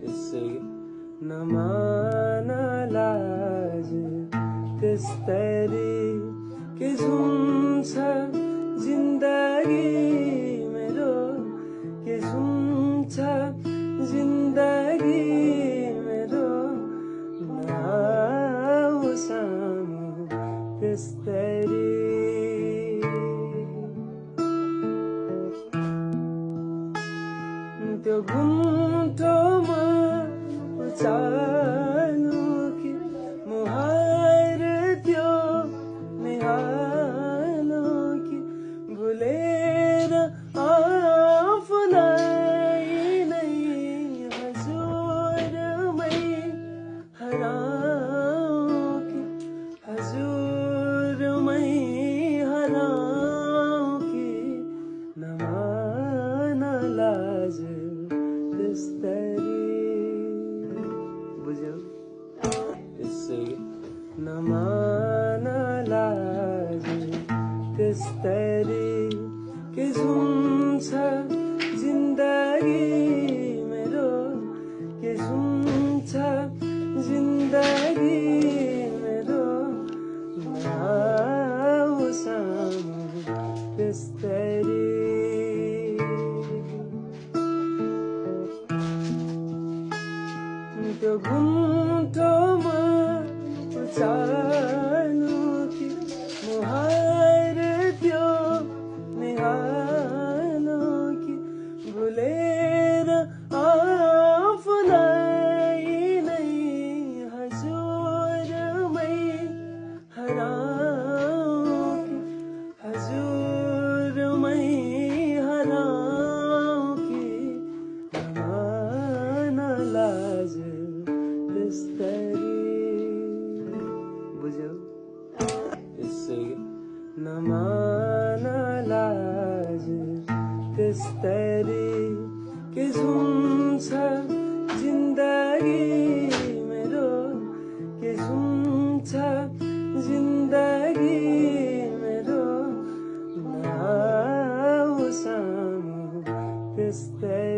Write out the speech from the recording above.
त्यसै नमाना लाज त्यस्तरी के झुम्छ जिन्दगी मेरो के झुम्छ जिन्दगी मेरो नाउ सामु त्यस्तरी त्यो घुम्टोमा उचाल्नु कि मुहार त्यो निहाल्नु कि भुलेर आफूलाई नै हजुरमै हराऊ कि हजुरमै हराऊ कि नमाना लाज त्यस्तरी बुझ्यौ त्यसै नमाना लाज त्यस्तरी के झुम्छ जिन्दगी मेरो के झुम्छ जिन्दगी मेरो नाउ सामु त्यस्तरी त्यो घुम्टोमा उचाल्नु कि मुहार त्यो निहाल्नु कि भुलेर आफूलाई नै हजुरमै हराऊ कि हजुरमै हराऊ कि नमाना लाज त्यस्तरी बुझ्यौ त्यसै नमाना लाज त्यस्तरी के झुम्छ जिन्दगी मेरो के झुम्छ जिन्दगी मेरो नाउ सामु त्यस्तरी